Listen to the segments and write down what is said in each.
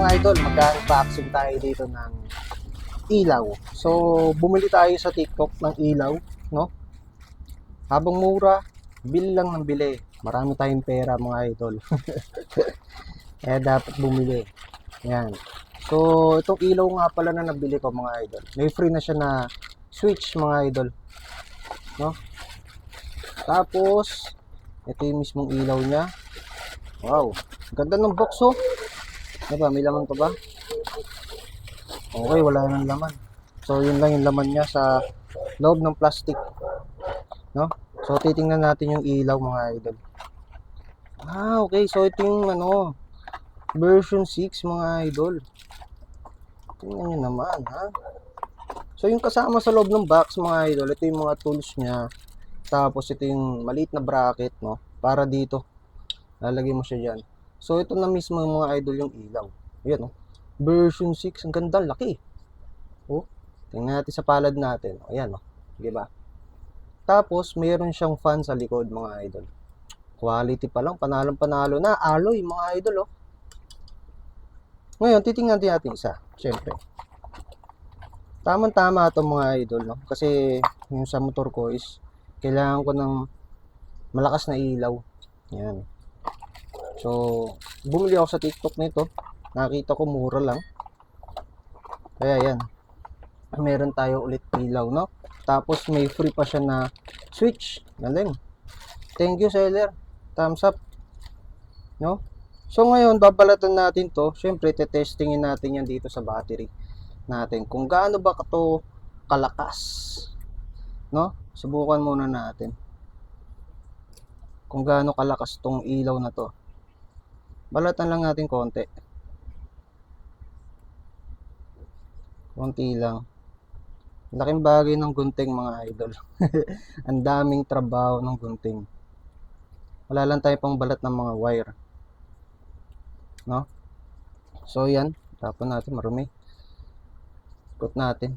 idol, mag-unboxing tayo dito ng ilaw. So, bumili tayo sa TikTok ng ilaw, no? Habang mura, bili lang ng bili. Marami tayong pera mga idol. Kaya dapat bumili. Yan. So, itong ilaw nga pala na nabili ko mga idol. May free na siya na switch mga idol. No? Tapos, ito yung mismong ilaw niya. Wow. Ganda ng box oh. Diba, may laman pa ba? Okay, wala nang laman. So, yun lang yung laman niya sa loob ng plastic. No? So, titingnan natin yung ilaw mga idol. Okay. So, ito yung version 6 mga idol. Tingnan nyo naman, ha? So, yung kasama sa loob ng box mga idol, ito yung mga tools niya. Tapos, ito yung maliit na bracket, no? Para dito. Lalagay mo siya dyan. So, ito na mismo yung mga idol yung ilaw. Ayan, oh. Version 6. Ang ganda, laki. Oh, tingnan natin sa palad natin. Ayan, oh. Diba? Tapos, mayroon siyang fan sa likod, mga idol. Quality pa lang. Panalong-panalo na. Alloy, mga idol, oh. Ngayon, titingnan natin isa. Siyempre. Tama-tama ito, mga idol, no? Kasi, yung sa motor ko is, kailangan ko ng malakas na ilaw. Ayan. So, bumili ako sa TikTok nito. Nakita ko mura lang. Kaya yan. Meron tayo ulit ilaw, no? Tapos may free pa siya na switch. Galing. Thank you, seller. Thumbs up. No? So, ngayon, babalatan natin to. Siyempre, tetestingin natin yan dito sa battery natin. Kung gaano ba ito kalakas. No? Subukan muna natin. Kung gaano kalakas tong ilaw na to. Balatan lang natin konti. Konti lang. Laking bagay ng gunting mga idol. Ang daming trabaho ng gunting. Wala lang tayo pang balat ng mga wire. No? So yan. Tapon natin marumi. Ikot natin.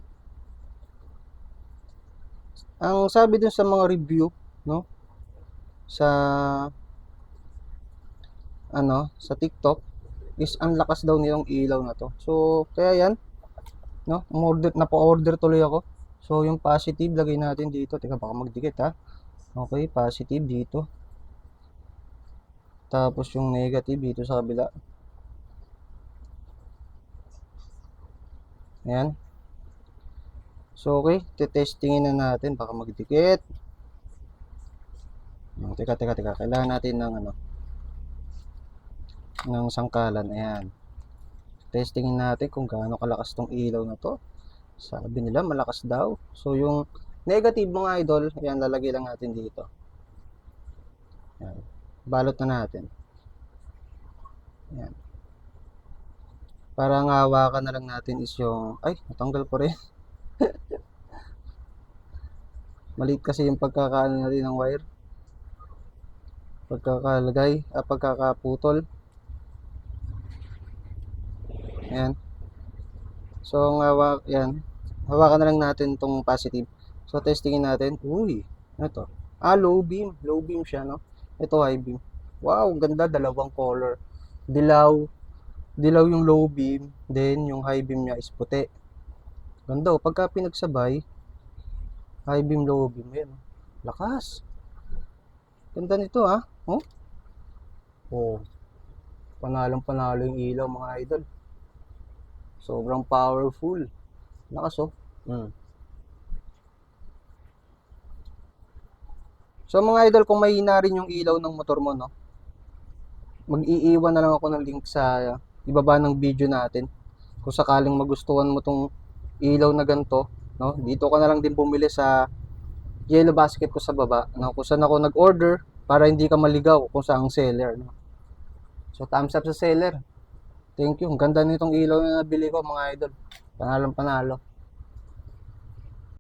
Ang sabi dun sa mga review, no? Sa TikTok is ang lakas daw nitong ilaw na to. So, kaya yan, no? Napa-order tuloy ako. So, yung positive lagay natin dito. Teka, baka magdikit ha. Okay, positive dito. Tapos yung negative dito sa kabila. Ayan. So, okay, tetestingin na natin. Baka magdikit. Teka. Kailangan natin ng sangkalan. Ayan. Testingin natin kung gaano kalakas tong ilaw na to. Sabi nila malakas daw. So yung negative mga idol, ayan, lalagay lang natin dito. Ayan. Balot na natin. Ayan. Para ang hawakan na lang natin is yung, ay, natanggal ko rin. Maliit kasi yung pagkakaano natin ng wire. Pagkakaputol. Ayan. So, yan. Hawakan na lang natin tong positive. So, testingin natin. Uy, ano to? Low beam. Low beam siya, no? Ito, high beam. Wow, ganda. Dalawang color. Dilaw yung low beam. Then, yung high beam niya is puti. Ganda, oh. Pagka pinagsabay, high beam, low beam. Ayan. Lakas. Ganda nito, ha? Oh. Panalong-panalo yung ilaw, mga idol. Sobrang powerful. Lakas, oh. So, mga idol, kung mahina rin yung ilaw ng motor mo, no? Mag-iiwan na lang ako ng link sa ibaba ng video natin. Kung sakaling magustuhan mo tong ilaw na ganito, no? Dito ka na lang din bumili sa yellow basket ko sa baba, no? Kung saan ako nag-order para hindi ka maligaw kung saan ang seller, no? So, thumbs up sa seller. Thank you. Ang ganda nitong ilaw na nabili ko, mga idol. Panalo.